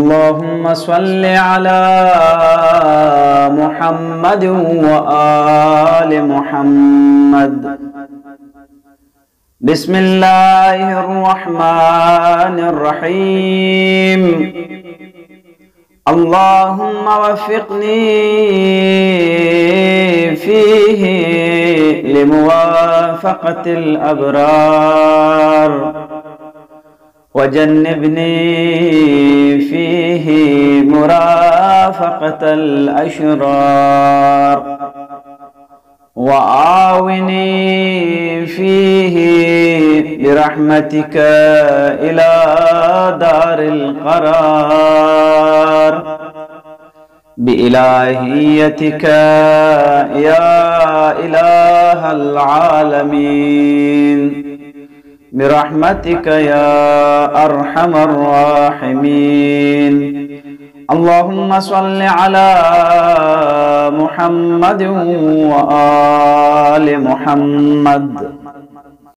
اللهم صل على محمد وآل محمد. بسم الله الرحمن الرحيم. اللهم وفقني فيه لموافقة الأبرار، وجنبني فيه مرافقة الأشرار، وآوني فيه برحمتك إلى دار القرار، بإلهيتك يا إله العالمين، برحمتك يا أرحم الراحمين. اللهم صل على محمد وآل محمد.